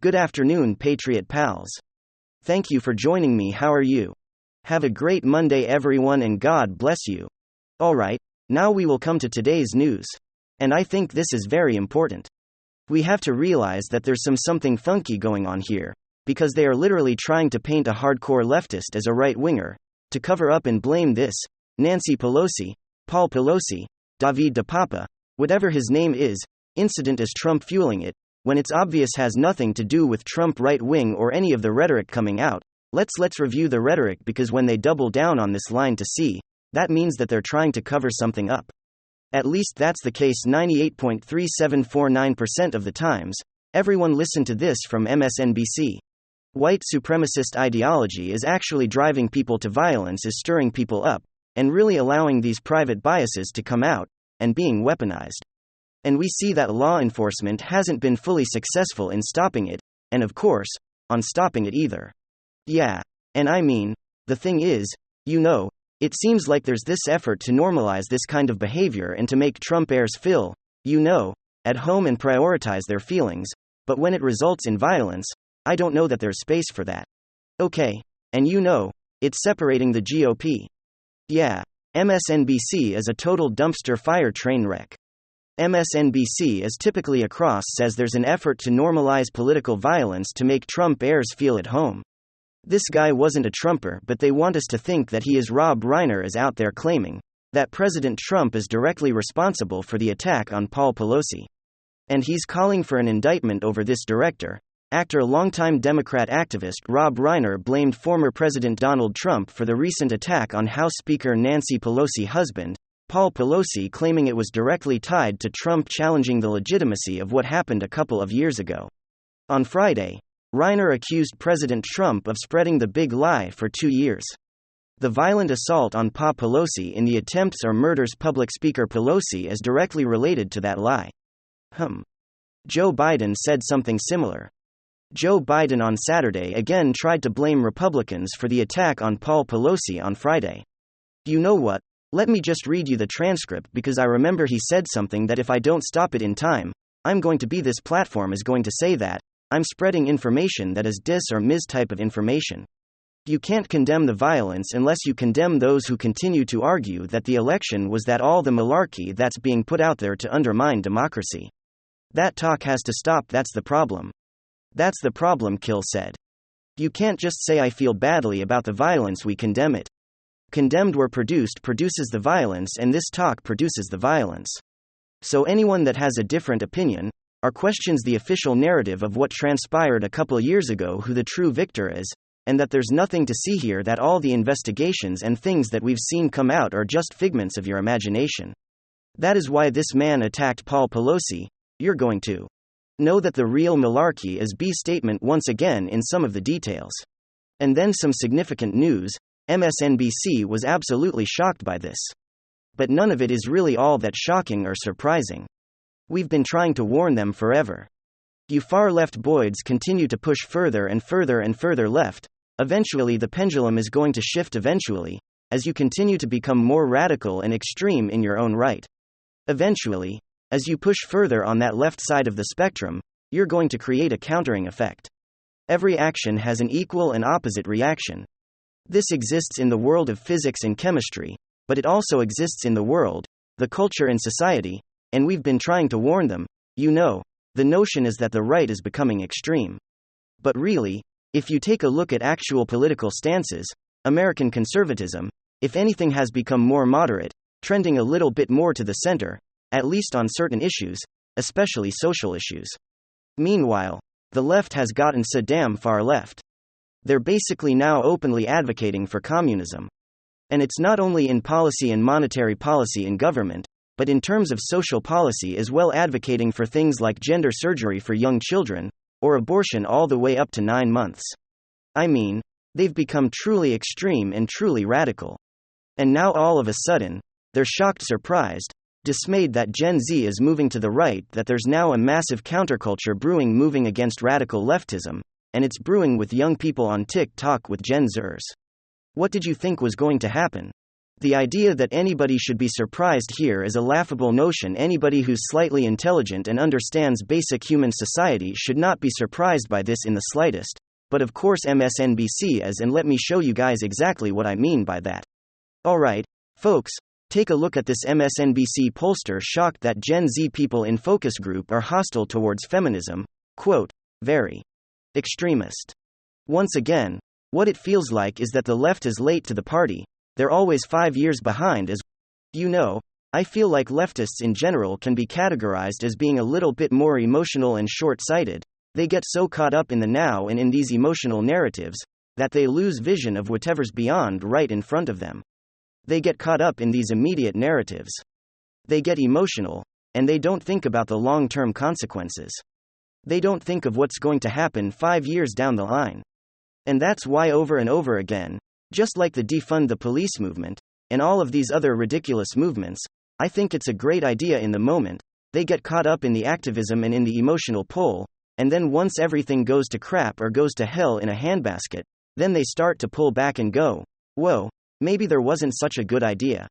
Good afternoon, Patriot pals. Thank you for joining me. How are you? Have a great Monday, everyone, and God bless you. Alright, now we will come to today's news. And I think this is very important. We have to realize that there's something funky going on here, because they are literally trying to paint a hardcore leftist as a right-winger, to cover up and blame this, Nancy Pelosi, Paul Pelosi, David DePapa, whatever his name is, incident as Trump fueling it, when it's obvious has nothing to do with Trump right-wing or any of the rhetoric coming out. Let's review the rhetoric, because when they double down on this line to see, that means that they're trying to cover something up. At least that's the case 98.3749% of the times. Everyone listen to this from MSNBC. White supremacist ideology is actually driving people to violence, is stirring people up, and really allowing these private biases to come out, and being weaponized. And we see that law enforcement hasn't been fully successful in stopping it, and of course, on stopping it either. Yeah. And I mean, the thing is, it seems like there's this effort to normalize this kind of behavior and to make Trumpers feel, at home and prioritize their feelings, but when it results in violence, I don't know that there's space for that. Okay. And it's separating the GOP. Yeah. MSNBC is a total dumpster fire train wreck. MSNBC, as typically across, says there's an effort to normalize political violence to make Trumpers feel at home. This guy wasn't a Trumper, but they want us to think that he is. Rob Reiner is out there claiming that President Trump is directly responsible for the attack on Paul Pelosi. And he's calling for an indictment over this director. Longtime Democrat activist Rob Reiner blamed former President Donald Trump for the recent attack on House Speaker Nancy Pelosi's husband, Paul Pelosi, claiming it was directly tied to Trump challenging the legitimacy of what happened a couple of years ago. On Friday, Reiner accused President Trump of spreading the big lie for 2 years. The violent assault on Pa Pelosi in the attempts or murders Public Speaker Pelosi is directly related to that lie. Joe Biden said something similar. Joe Biden on Saturday again tried to blame Republicans for the attack on Paul Pelosi on Friday. You know what? Let me just read you the transcript, because I remember he said something that if I don't stop it in time, this platform is going to say that I'm spreading information that is dis or mis type of information. You can't condemn the violence unless you condemn those who continue to argue that the election was that all the malarkey that's being put out there to undermine democracy. That talk has to stop. That's the problem. That's the problem, Kill said. You can't just say I feel badly about the violence, we condemn it. Condemned or produced produces the violence, and this talk produces the violence. So anyone that has a different opinion, or questions the official narrative of what transpired a couple years ago, who the true victor is, and that there's nothing to see here, that all the investigations and things that we've seen come out are just figments of your imagination. That is why this man attacked Paul Pelosi. You're going to know that the real malarkey is B statement once again in some of the details. And then some significant news. MSNBC was absolutely shocked by this. But none of it is really all that shocking or surprising. We've been trying to warn them forever. You far-left boids continue to push further and further and further left. Eventually the pendulum is going to shift eventually, as you continue to become more radical and extreme in your own right. Eventually, as you push further on that left side of the spectrum, you're going to create a countering effect. Every action has an equal and opposite reaction. This exists in the world of physics and chemistry, but it also exists in the world, the culture and society, and we've been trying to warn them. The notion is that the right is becoming extreme. But really, if you take a look at actual political stances, American conservatism, if anything, has become more moderate, trending a little bit more to the center, at least on certain issues, especially social issues. Meanwhile, the left has gotten so damn far left. They're basically now openly advocating for communism. And it's not only in policy and monetary policy in government, but in terms of social policy as well, advocating for things like gender surgery for young children, or abortion all the way up to 9 months. I mean, they've become truly extreme and truly radical. And now all of a sudden, they're shocked, surprised, dismayed that Gen Z is moving to the right, that there's now a massive counterculture brewing, moving against radical leftism, and it's brewing with young people on TikTok with Gen Zers. What did you think was going to happen? The idea that anybody should be surprised here is a laughable notion. Anybody who's slightly intelligent and understands basic human society should not be surprised by this in the slightest. But of course MSNBC is, and let me show you guys exactly what I mean by that. Alright, folks, take a look at this MSNBC pollster shocked that Gen Z people in focus group are hostile towards feminism. Quote, very extremist. Once again, what it feels like is that the left is late to the party. They're always 5 years behind. As you know, I feel like leftists in general can be categorized as being a little bit more emotional and short-sighted. They get so caught up in the now and in these emotional narratives that they lose vision of whatever's beyond right in front of them. They get caught up in these immediate narratives. They get emotional, and they don't think about the long-term consequences. They don't think of what's going to happen 5 years down the line. And that's why over and over again, just like the defund the police movement, and all of these other ridiculous movements, I think it's a great idea in the moment. They get caught up in the activism and in the emotional pull, and then once everything goes to crap or goes to hell in a handbasket, then they start to pull back and go, whoa, maybe there wasn't such a good idea.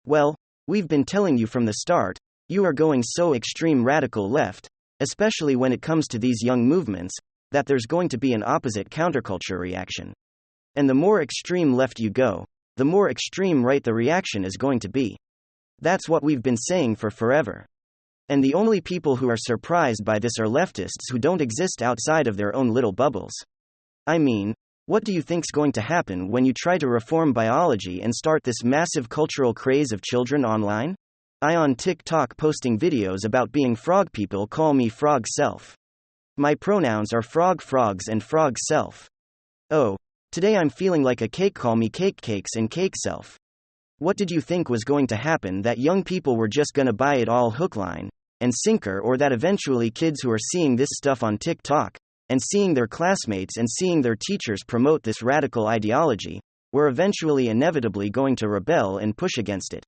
Well, we've been telling you from the start, you are going so extreme radical left, especially when it comes to these young movements, that there's going to be an opposite counterculture reaction. And the more extreme left you go, the more extreme right the reaction is going to be. That's what we've been saying for forever. And the only people who are surprised by this are leftists who don't exist outside of their own little bubbles. I mean, what do you think's going to happen when you try to reform biology and start this massive cultural craze of children online? I on TikTok posting videos about being frog. People call me frog self. My pronouns are frog frogs and frog self. Oh, today I'm feeling like a cake. Call me cake cakes and cake self. What did you think was going to happen? That young people were just gonna buy it all hook, line, and sinker, or that eventually kids who are seeing this stuff on TikTok, and seeing their classmates and seeing their teachers promote this radical ideology, were eventually inevitably going to rebel and push against it?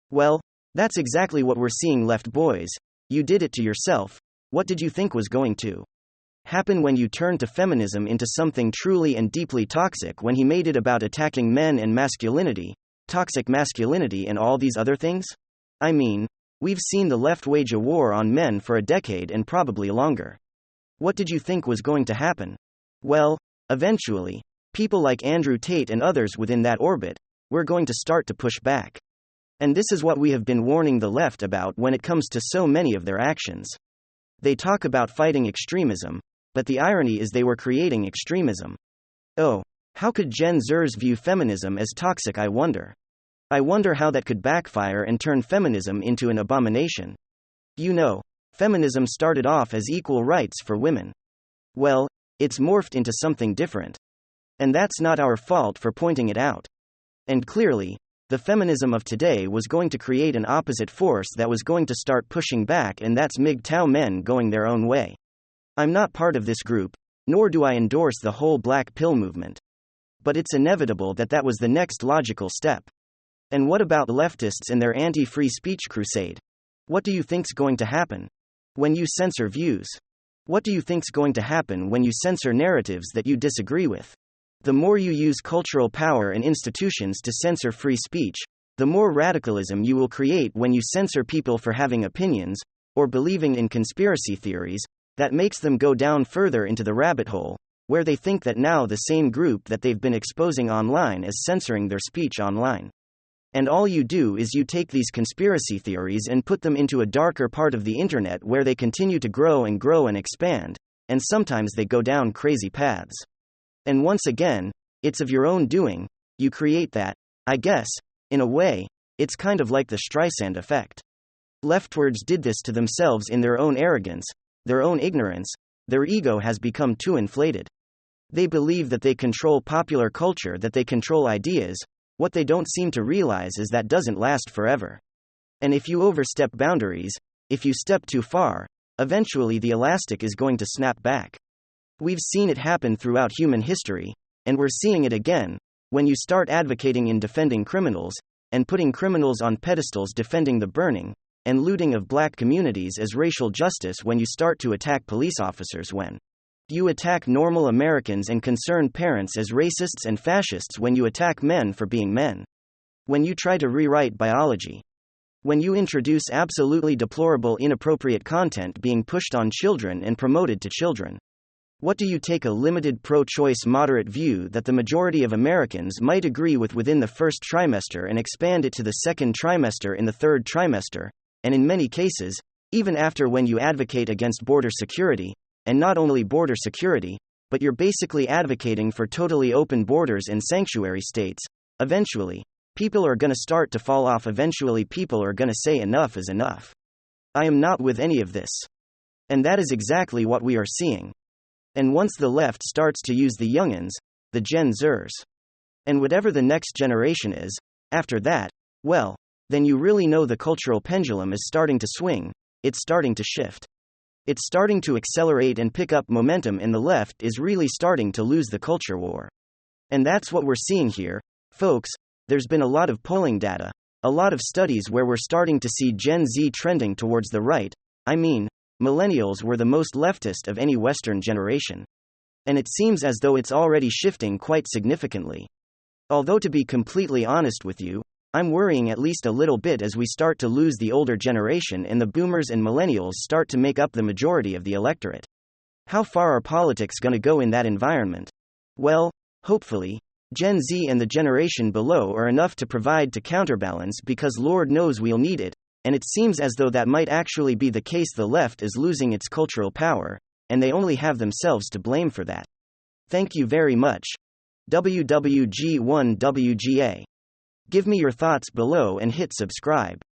Well, that's exactly what we're seeing, left boys. You did it to yourself. What did you think was going to happen when you turned to feminism into something truly and deeply toxic, when he made it about attacking men and masculinity, toxic masculinity and all these other things? I mean, we've seen the left wage a war on men for a decade and probably longer. What did you think was going to happen? Well, eventually, people like Andrew Tate and others within that orbit were going to start to push back. And this is what we have been warning the left about when it comes to so many of their actions. They talk about fighting extremism, but the irony is they were creating extremism. Oh, how could Gen Zers view feminism as toxic? I wonder. I wonder how that could backfire and turn feminism into an abomination. You know, feminism started off as equal rights for women. Well, it's morphed into something different. And that's not our fault for pointing it out. And clearly, the feminism of today was going to create an opposite force that was going to start pushing back, and that's MGTOW men going their own way. I'm not part of this group, nor do I endorse the whole black pill movement. But it's inevitable that that was the next logical step. And what about leftists and their anti-free speech crusade? What do you think's going to happen when you censor views? What do you think's going to happen when you censor narratives that you disagree with? The more you use cultural power and institutions to censor free speech, the more radicalism you will create when you censor people for having opinions, or believing in conspiracy theories, that makes them go down further into the rabbit hole, where they think that now the same group that they've been exposing online is censoring their speech online. And all you do is you take these conspiracy theories and put them into a darker part of the internet where they continue to grow and expand, and sometimes they go down crazy paths. And once again, it's of your own doing, you create that. I guess, in a way, it's kind of like the Streisand effect. Leftwards did this to themselves in their own arrogance, their own ignorance. Their ego has become too inflated. They believe that they control popular culture, that they control ideas. What they don't seem to realize is that doesn't last forever. And if you overstep boundaries, if you step too far, eventually the elastic is going to snap back. We've seen it happen throughout human history, and we're seeing it again, when you start advocating in defending criminals, and putting criminals on pedestals, defending the burning and looting of black communities as racial justice, when you start to attack police officers, when you attack normal Americans and concerned parents as racists and fascists, when you attack men for being men. When you try to rewrite biology. When you introduce absolutely deplorable, inappropriate content being pushed on children and promoted to children. What do you take a limited pro-choice moderate view that the majority of Americans might agree with within the first trimester and expand it to the second trimester in the third trimester, and in many cases, even after when you advocate against border security, and not only border security, but you're basically advocating for totally open borders and sanctuary states, eventually, people are gonna start to fall off. Eventually people are gonna say enough is enough. I am not with any of this. And that is exactly what we are seeing. And once the left starts to use the youngins, the Gen Zers, and whatever the next generation is, after that, well, then you really know the cultural pendulum is starting to swing, it's starting to shift. It's starting to accelerate and pick up momentum, and the left is really starting to lose the culture war. And that's what we're seeing here, folks. There's been a lot of polling data, a lot of studies where we're starting to see Gen Z trending towards the right. I mean, millennials were the most leftist of any Western generation. And it seems as though it's already shifting quite significantly. Although, to be completely honest with you, I'm worrying at least a little bit as we start to lose the older generation and the boomers and millennials start to make up the majority of the electorate. How far are politics going to go in that environment? Well, hopefully, Gen Z and the generation below are enough to provide to counterbalance, because Lord knows we'll need it. And it seems as though that might actually be the case. The left is losing its cultural power, and they only have themselves to blame for that. Thank you very much. WWG1WGA. Give me your thoughts below and hit subscribe.